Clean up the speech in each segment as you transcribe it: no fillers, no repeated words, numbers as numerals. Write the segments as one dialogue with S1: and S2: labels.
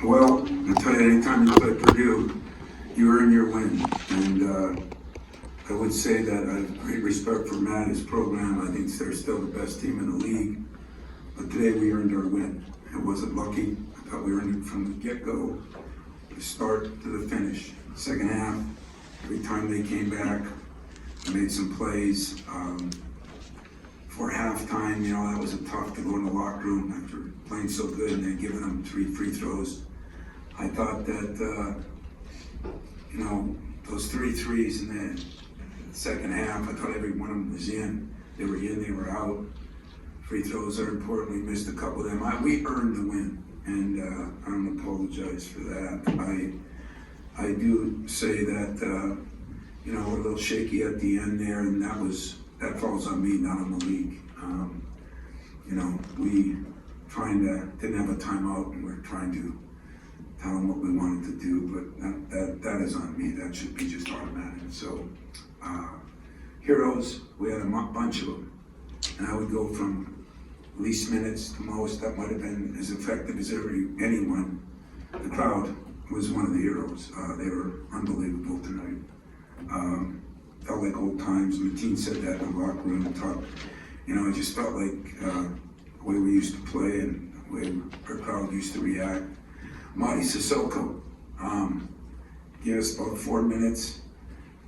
S1: Well, I'll tell you, anytime you play Purdue, you earn your win. And I would say that I have great respect for Matt, his program. I think they're still the best team in the league. But today we earned our win. It wasn't lucky. I thought we earned it from the get-go, the start to the finish. Second half, every time they came back, they made some plays. For halftime, that was tough to go in the locker room after playing so good and then giving them 3 free throws. I thought that, those 3 threes in the second half, I thought every one of them was in. They were in, they were out. Free throws are important. We missed a couple of them. We earned the win, and I don't apologize for that. I do say that, we're a little shaky at the end there, and that falls on me, not on the league. We didn't have a timeout, and we're trying to tell them what we wanted to do, but that is on me. That should be just automatic. So, heroes, we had a bunch of them, and I would go from least minutes to most. That might have been as effective as anyone. The crowd was one of the heroes. They were unbelievable tonight. Felt like old times. Mateen said that in the locker room talk. I just felt like the way we used to play and the way our crowd used to react. Marty Sissoko gave us about 4 minutes,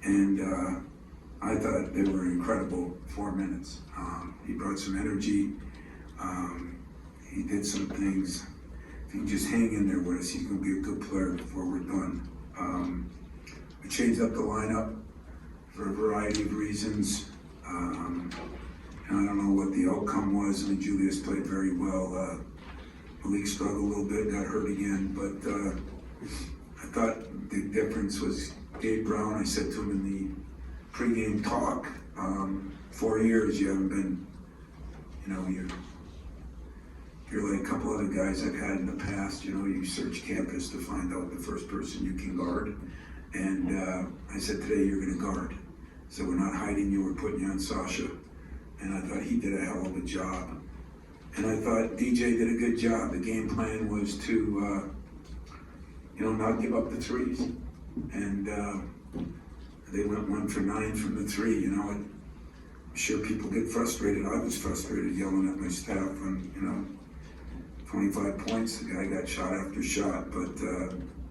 S1: and I thought they were incredible 4 minutes. He brought some energy. He did some things. If he can just hang in there with us, he's going to be a good player before we're done. We changed up the lineup for a variety of reasons. I don't know what the outcome was. Julius played very well. Malik struggled a little bit, got hurt again, but I thought the difference was Gabe Brown. I said to him in the pregame talk, 4 years you haven't been, you're like a couple other guys I've had in the past. You search campus to find out the first person you can guard. And I said, today you're going to guard. So we're not hiding you, we're putting you on Sasha. And I thought he did a hell of a job. And I thought DJ did a good job. The game plan was to, not give up the threes. And they went 1 for 9 from the 3. I'm sure people get frustrated. I was frustrated yelling at my staff on, 25 points. The guy got shot after shot, but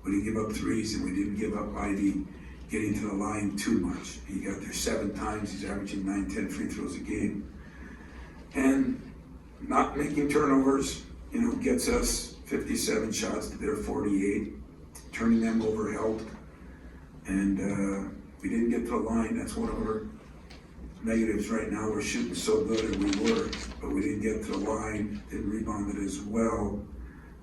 S1: we didn't give up threes, and we didn't give up Ivy getting to the line too much. He got there 7 times. He's averaging 9-10 free throws a game. And not making turnovers, gets us 57 shots to their 48. Turning them over helped. And we didn't get to the line. That's one of our negatives right now. We're shooting so good, and we were, but we didn't get to the line. Didn't rebound it as well,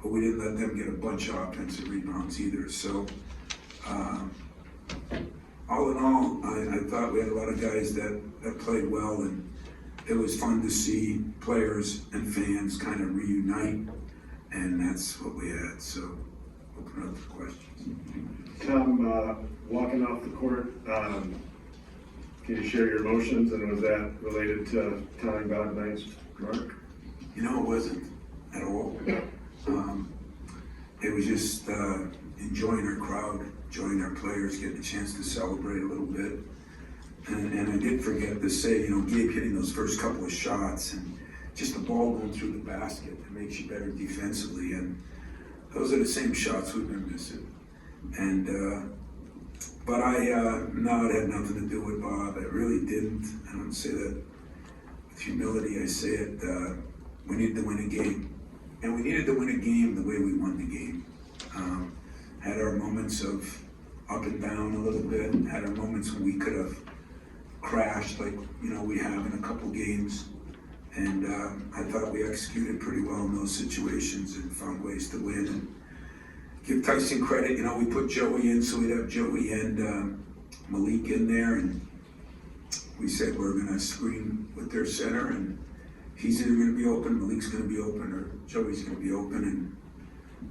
S1: but we didn't let them get a bunch of offensive rebounds either. So, all in all, I thought we had a lot of guys that played well, and it was fun to see players and fans kind of reunite, and that's what we had. So, open up for questions.
S2: Tom, walking off the court, can you share your emotions, and was that related to telling about tonight's mark?
S1: It wasn't at all. It was just enjoying our crowd, enjoying our players, getting a chance to celebrate a little bit. And I did forget to say, Gabe hitting those first couple of shots and just the ball going through the basket, it makes you better defensively. And those are the same shots we've been missing. And but no, it had nothing to do with Bob. It really didn't. I don't say that with humility. I say it, we needed to win a game. And we needed to win a game the way we won the game. Had our moments of up and down a little bit. Had our moments when we could have crashed like, we have in a couple games. And I thought we executed pretty well in those situations and found ways to win. And give Tyson credit, we put Joey in, so we'd have Joey and Malik in there, and we said we're going to screen with their center, and he's either going to be open, Malik's going to be open, or Joey's going to be open, and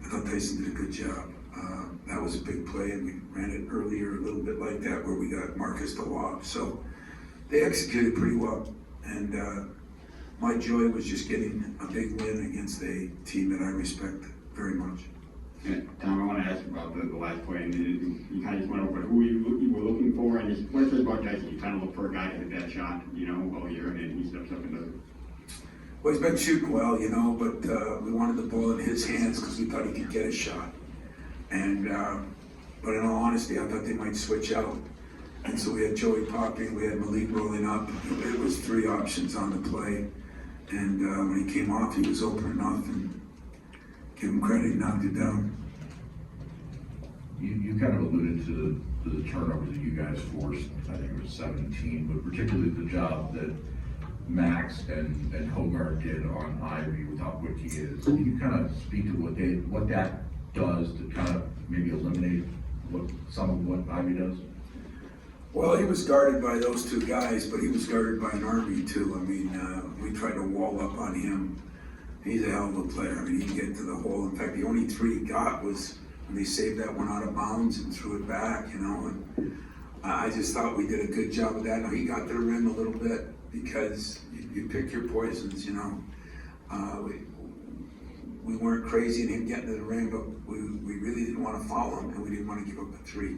S1: I thought Tyson did a good job. That was a big play, and we ran it earlier a little bit like that, where we got Marcus to lob. So they executed pretty well, and my joy was just getting a big win against a team that I respect very much.
S3: And Tom, I want to ask about the last play, and you kind of just went over who you were looking for, and just what it says about Dyson. You kind of look for a guy to hit that shot, all year, and then he steps up and does it.
S1: Well, he's been shooting well, but we wanted the ball in his hands because we thought he could get a shot. And but in all honesty, I thought they might switch out. And so we had Joey popping, we had Malik rolling up. It was 3 options on the play. And when he came off, he was open enough, and give him credit, he knocked it down.
S4: You kind of alluded to the turnovers that you guys forced. I think it was 17, but particularly the job that Max and Hogarth did on Ivy with how quick he is. Can you kind of speak to what that does to kind of maybe eliminate some of what Ivy does?
S1: Well, he was guarded by those 2 guys, but he was guarded by an army too. I mean, we tried to wall up on him. He's a hell of a player. I mean, he can get to the hole. In fact, the only 3 he got was when they saved that one out of bounds and threw it back, and I just thought we did a good job of that. Now, he got to the rim a little bit because you pick your poisons, we weren't crazy in him getting to the rim, but we really didn't want to foul him, and we didn't want to give up a 3.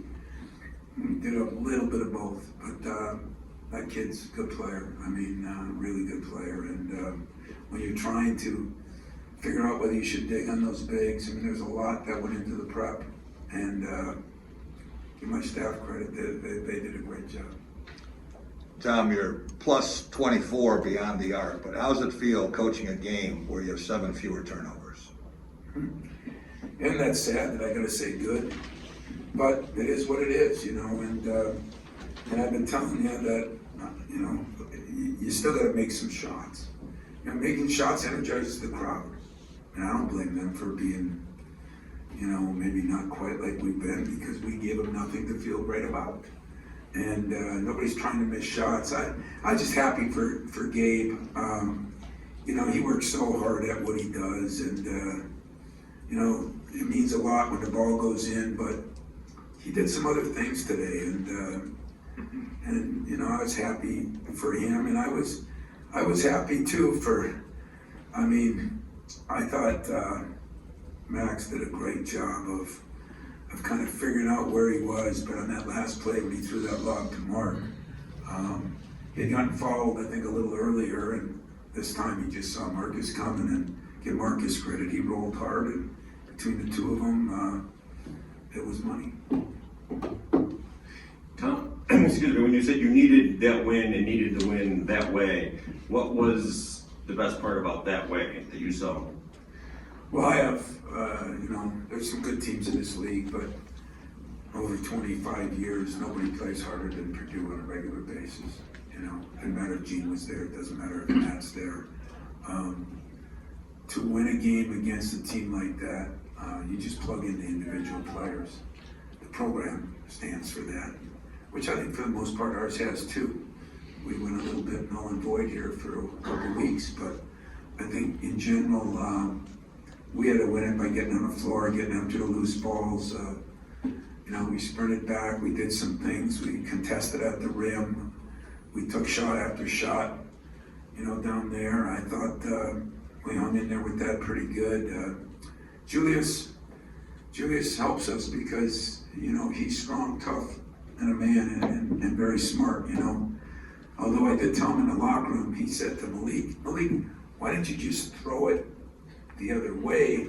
S1: We did a little bit of both, but that kid's a good player. I mean, really good player. And when you're trying to figure out whether you should dig on those bigs, I mean, there's a lot that went into the prep. And give my staff credit, they did a great job.
S5: Tom, you're plus 24 beyond the arc, but how does it feel coaching a game where you have 7 fewer turnovers?
S1: And that's sad that I gotta say good, but it is what it is, and I've been telling you that, you still gotta make some shots. Making shots energizes the crowd, and I don't blame them for being, maybe not quite like we've been, because we gave them nothing to feel great about. And nobody's trying to miss shots. I'm just happy for Gabe. He works so hard at what he does, and it means a lot when the ball goes in, but he did some other things today, and I was happy for him, and I was happy too I thought Max did a great job of kind of figuring out where he was, but on that last play when he threw that lob to Mark, he had gotten fouled, I think, a little earlier, and this time he just saw Marcus coming, and give Marcus credit, he rolled hard, and between the 2 of them, it was money.
S6: Tom, excuse me, when you said you needed that win and needed to win that way, what was the best part about that way that you saw?
S1: Well, I have, there's some good teams in this league, but over 25 years, nobody plays harder than Purdue on a regular basis. Doesn't matter if Gene was there, it doesn't matter if Matt's there. To win a game against a team like that, you just plug in the individual players. The program stands for that, which I think for the most part ours has too. We went a little bit null and void here for a couple of weeks, but I think in general, we had to win it by getting on the floor, getting after the loose balls. We sprinted back, we did some things, we contested at the rim, we took shot after shot, down there. I thought we hung in there with that pretty good. Julius helps us because, he's strong, tough, and a man, and very smart, Although I did tell him in the locker room, he said to Malik, why didn't you just throw it the other way,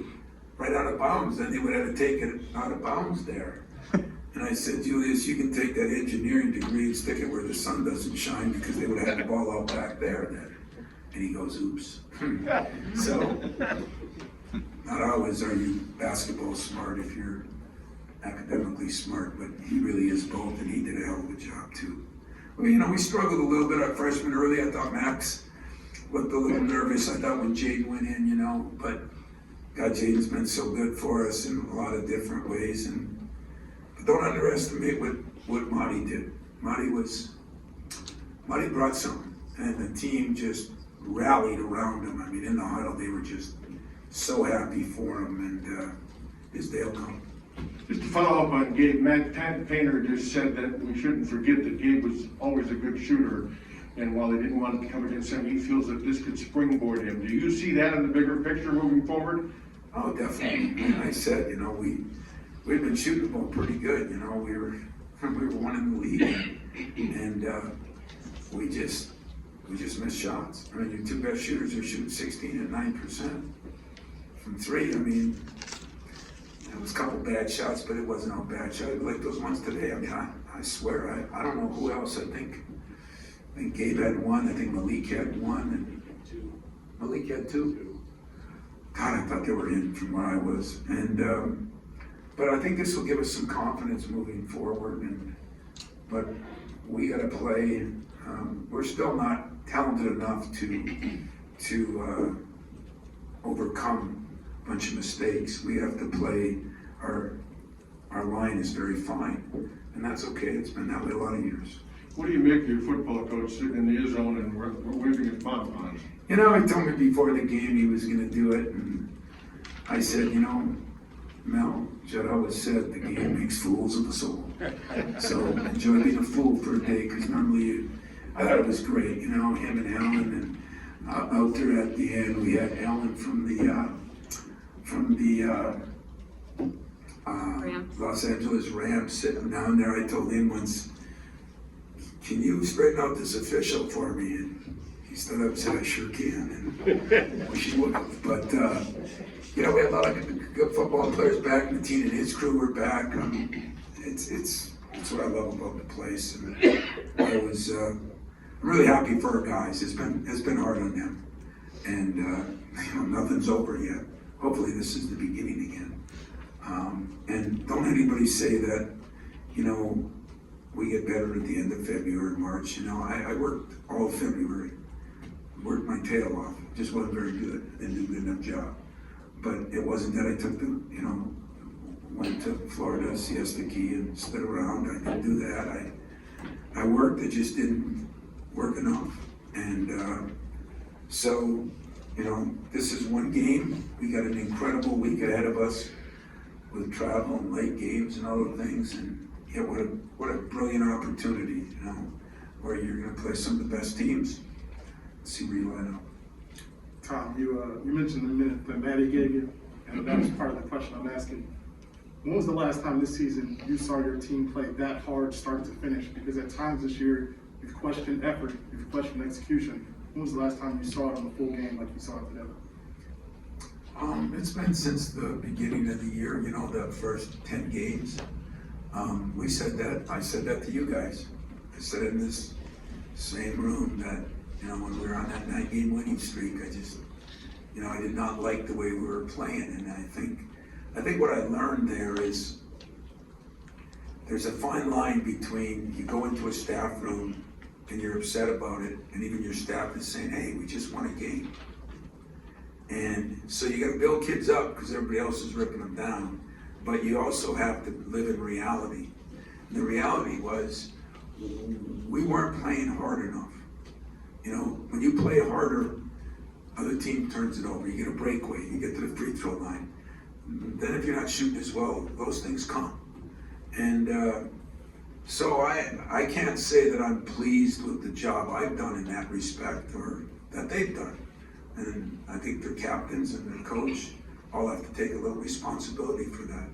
S1: right out of bounds? Then they would have to take it out of bounds there. And I said, Julius, you can take that engineering degree and stick it where the sun doesn't shine, because they would have had the ball out back there then. And he goes, oops. So, not always are you basketball smart if you're academically smart, but he really is both, and he did a hell of a job too. Well, we struggled a little bit at freshman early. I thought Max looked a little nervous. I thought when Jaden went in, but God, Jaden's been so good for us in a lot of different ways. But don't underestimate what Monty did. Monty brought something, and the team just rallied around him. In the huddle, they were just so happy for him, and his day will come.
S2: Just to follow up on Gabe, Matt Painter just said that we shouldn't forget that Gabe was always a good shooter, and while he didn't want to come against him, he feels that this could springboard him. Do you see that in the bigger picture moving forward?
S1: Oh, definitely. And I said, you know, we've been shooting the ball pretty good, you know, we were one in the league, and we just missed shots. I mean, your two best shooters are shooting 16 and 9% from three. I mean, there was a couple bad shots, but it wasn't all bad shots like those ones today. I mean, I swear, I don't know who else. I think Gabe had one. I think Malik had one, and Malik had two. God, I thought they were in from where I was. And but I think this will give us some confidence moving forward. But we got to play. We're still not talented enough to overcome a bunch of mistakes. We have to play. Our line is very fine, and that's okay. It's been that way a lot of years.
S2: What do you make of your football coach sitting in the Izzo and waving his bonbons?
S1: You know, he told me before the game he was going to do it, and I said, you know, Mel, Judd always said the game makes fools of us all. So enjoy being a fool for a day, because normally I thought it was great, you know, him and Alan, and out there at the end we had Alan from the Los Angeles Rams sitting down there. I told him once, can you straighten out this official for me? And he stood up and said, I sure can. And wish he would have. But, you know, we had a lot of good football players back. Mateen and his crew were back. It's what I love about the place. And I'm really happy for our guys. It's been hard on them. And, you know, nothing's over yet. Hopefully this is the beginning again. And don't anybody say that, you know, we get better at the end of February, March. You know, I worked all February, worked my tail off. Just wasn't very good. I didn't do a good enough job. But it wasn't that I took went to Florida, Siesta Key, and stood around. I didn't do that. I worked, it just didn't work enough. And so, you know, this is one game. We got an incredible week ahead of us with travel and late games and other things. And yeah, what a brilliant opportunity, you know, where you're going to play some of the best teams. Let's see where you line up.
S7: Tom, you mentioned the minute that Maddie gave you, and that was part of the question I'm asking. When was the last time this season you saw your team play that hard start to finish? Because at times this year, you've questioned effort, you've questioned execution. When was the last time you saw it on the full game like you saw it today?
S1: It's been since the beginning of the year, you know, the first 10 games. We said that, I said that to you guys. I said in this same room that, you know, when we were on that 9-game winning streak, I just, you know, I did not like the way we were playing. And I think what I learned there is there's a fine line between you go into a staff room and you're upset about it, and even your staff is saying, hey, we just won a game. And so you gotta build kids up because everybody else is ripping them down, but you also have to live in reality. And the reality was we weren't playing hard enough. You know, when you play harder, other team turns it over. You get a breakaway, you get to the free throw line. Then if you're not shooting as well, those things come. And so I can't say that I'm pleased with the job I've done in that respect or that they've done. And I think their captains and their coach all have to take a little responsibility for that.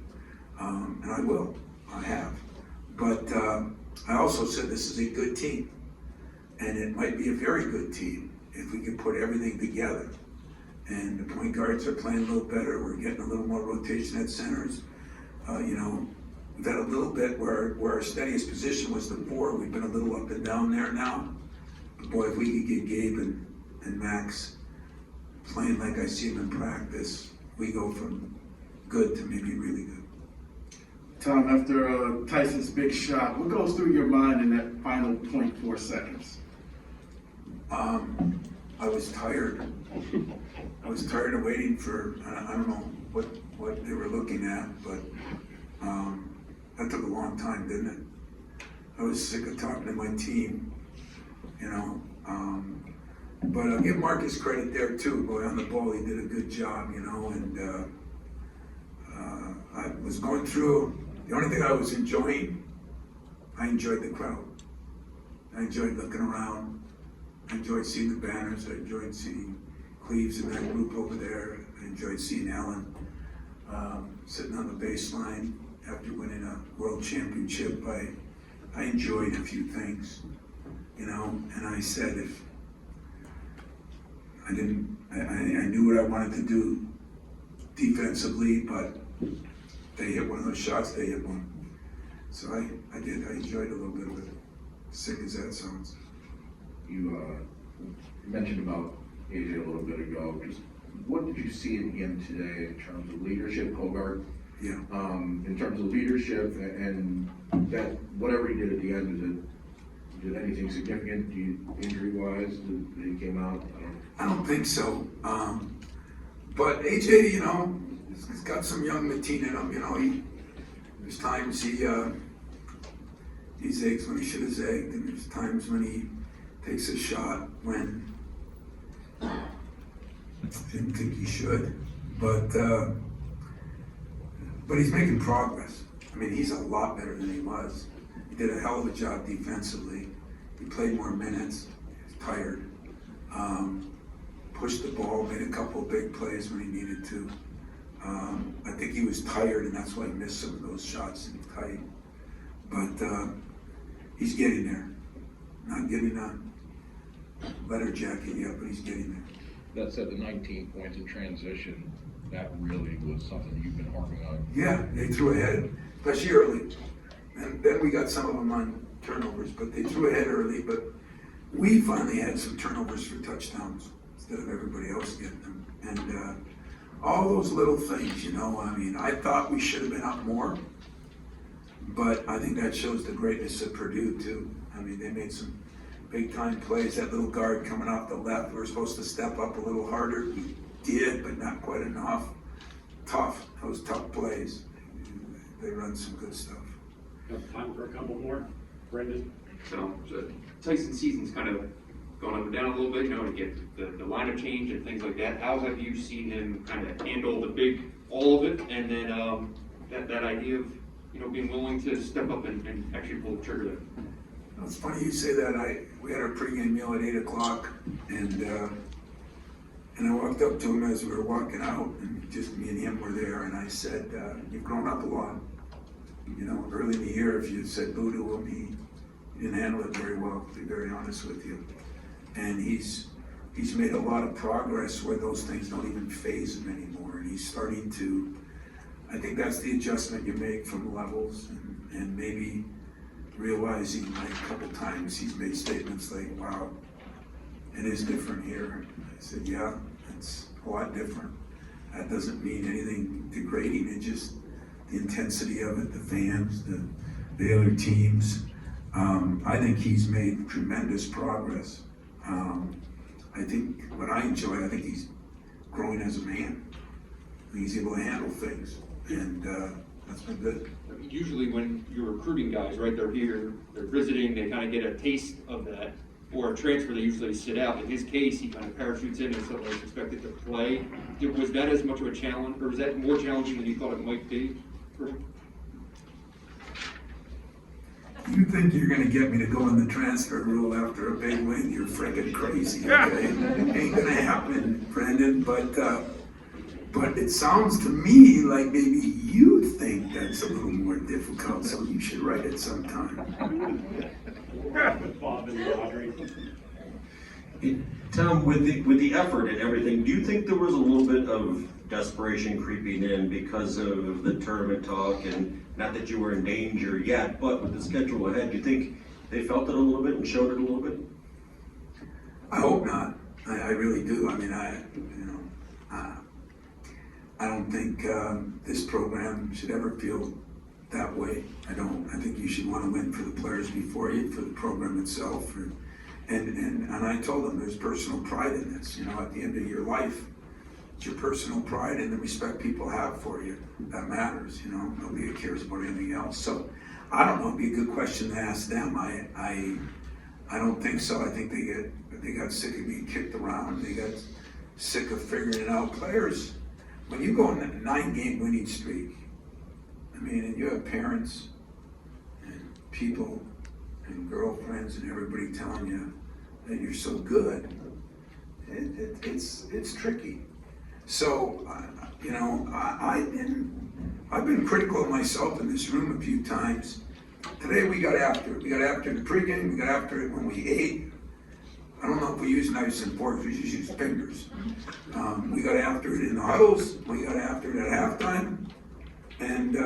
S1: And I will, I have. But I also said this is a good team. And it might be a very good team if we can put everything together. And the point guards are playing a little better. We're getting a little more rotation at centers. You know, we've had a little bit where our steadiest position was the 4. We've been a little up and down there now. But boy, if we could get Gabe and Max playing like I see them in practice, we go from good to maybe really good.
S7: Tom, after Tyson's big shot, what goes through your mind in that final 0.4 seconds?
S1: I was tired. I was tired of waiting for, I don't know what they were looking at, but that took a long time, didn't it? I was sick of talking to my team, you know. But I'll give Marcus credit there too. Boy, on the ball, he did a good job, you know. And I was going through, the only thing I was enjoying, I enjoyed the crowd. I enjoyed looking around. I enjoyed seeing the banners. I enjoyed seeing Cleves and that group over there. I enjoyed seeing Alan. sitting on the baseline after winning a world championship, I enjoyed a few things, you know, and I said if I knew what I wanted to do defensively, but they hit one of those shots, they hit one. So I enjoyed a little bit of it, sick as that sounds.
S4: You mentioned about AJ a little bit ago. Just what did you see in him today in terms of leadership, Hogart?
S1: Yeah.
S4: In terms of leadership and that whatever he did at the end, did anything significant injury-wise that he came out?
S1: I don't think so. But AJ, you know, he's got some young Mateen in him. You know, there's times he zags when he should have zagged, and there's times when he takes a shot when I didn't think he should. But he's making progress. I mean, he's a lot better than he was. He did a hell of a job defensively. He played more minutes. He was tired. Pushed the ball, made a couple of big plays when he needed to. I think he was tired, and that's why he missed some of those shots in tight. But he's getting there. Not getting a letter jacket yet, but he's getting there.
S8: That said, the 19 points in transition, that really was something you've been harping on.
S1: Yeah, they threw ahead, especially early. And then we got some of them on turnovers, but they threw ahead early. But we finally had some turnovers for touchdowns instead of everybody else getting them. And all those little things, you know, I mean, I thought we should have been up more, but I think that shows the greatness of Purdue too. I mean, they made some big time plays. That little guard coming off the left, we were supposed to step up a little harder. We did, but not quite enough. Tough, those tough plays. They run some good stuff.
S9: Got time for a couple more, Brendan?
S10: So Tyson season's kind of going up and down a little bit, you know, to get the lineup change and things like that. How have you seen him kind of handle all of it, and then that idea of, you know, being willing to step up and actually pull the trigger there?
S1: It's funny you say that. We had our pregame meal at 8 o'clock, and I walked up to him as we were walking out, and just me and him were there, and I said, "You've grown up a lot. You know, early in the year, if you said boo to him, he didn't handle it very well, to be very honest with you. And he's made a lot of progress where those things don't even faze him anymore, and he's starting to. I think that's the adjustment you make from levels, and maybe realizing like a couple times he's made statements like, wow, it is different here. I said, yeah, it's a lot different. That doesn't mean anything degrading, it just the intensity of it, the fans, the other teams. I think he's made tremendous progress. I think what I enjoy, I think he's growing as a man. He's able to handle things, and that's been good.
S10: Usually when you're recruiting guys, right, they're here, they're visiting, they kind of get a taste of that. Or a transfer, they usually sit out. In his case, he kind of parachutes in and suddenly is expected to play. Was that as much of a challenge, or was that more challenging than you thought it might be for him?
S1: You think you're gonna get me to go in the transfer rule after a big win? You're freaking crazy, okay? Ain't gonna happen, Brendan, but it sounds to me like maybe you think that's a little more difficult, so you should write it sometime.
S9: Bob and Audrey.
S6: Tom, with the effort and everything, do you think there was a little bit of desperation creeping in because of the tournament talk, and not that you were in danger yet, but with the schedule ahead, do you think they felt it a little bit and showed it a little bit?
S1: I hope not. I really do. I mean, I don't think this program should ever feel that way. I don't. I think you should want to win for the players before you, for the program itself. And I told them there's personal pride in this. You know, at the end of your life, it's your personal pride and the respect people have for you that matters. You know, nobody cares about anything else. So I don't know. It'd be a good question to ask them. I don't think so. I think they got sick of being kicked around. They got sick of figuring it out. Players, when you go on a 9-game winning streak, I mean, and you have parents and people and girlfriends and everybody telling you that you're so good, it's tricky. So, I've been critical of myself in this room a few times. Today we got after it. We got after it in the pregame, we got after it when we ate. I don't know if we use knives and forks, we just use fingers. We got after it in the huddles, we got after it at halftime. And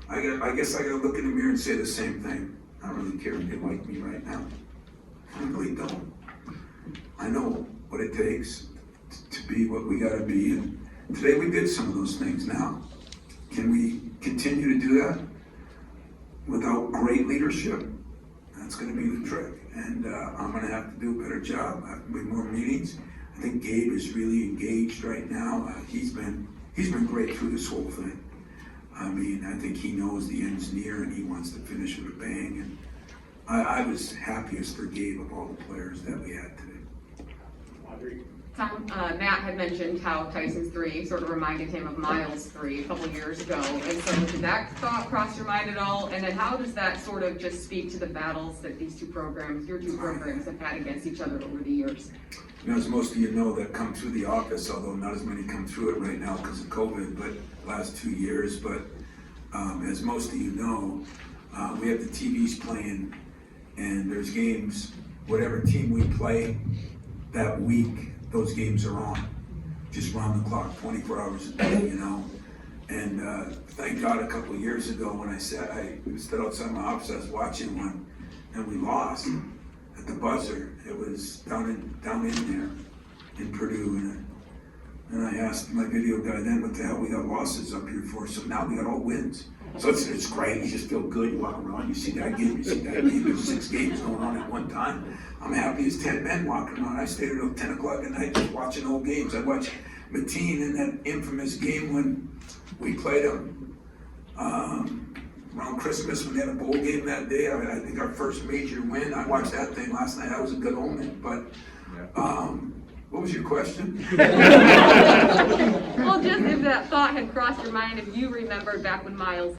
S1: I guess I gotta look in the mirror and say the same thing. I don't really care if they like me right now. I really don't. I know what it takes to be what we gotta be, and today we did some of those things. Now, can we continue to do that without great leadership? That's gonna be the trick, and I'm gonna have to do a better job. I have to make more meetings. I think Gabe is really engaged right now. He's been great through this whole thing. I mean, I think he knows the end's near and he wants to finish with a bang. And I was happiest for Gabe of all the players that we had today.
S9: Audrey?
S11: Tom, Matt had mentioned how Tyson's 3 sort of reminded him of Miles' 3 a couple years ago. And so did that thought cross your mind at all? And then how does that sort of just speak to the battles that these two programs, your two programs, have had against each other over the years?
S1: As most of you know that come through the office, although not as many come through it right now because of COVID, but last 2 years. But as most of you know, we have the TVs playing and there's games, whatever team we play that week, those games are on, just round the clock, 24 hours a day, And thank God a couple of years ago when I stood outside my office, I was watching one and we lost at the buzzer. It was down in there in Purdue, and I asked my video guy then, what the hell we got losses up here for? So now we got all wins. So it's great. You just feel good. You walk around, you see that game, you see that game. There's 6 games going on at one time. I'm happy as 10 men walking around. I stayed until 10 o'clock at night just watching old games. I watched Mateen in that infamous game when we played them around Christmas when they had a bowl game that day. I think our first major win. I watched that thing last night. That was a good omen. But what was your question?
S11: Well, just if that thought had crossed your mind, if you remembered back when Miles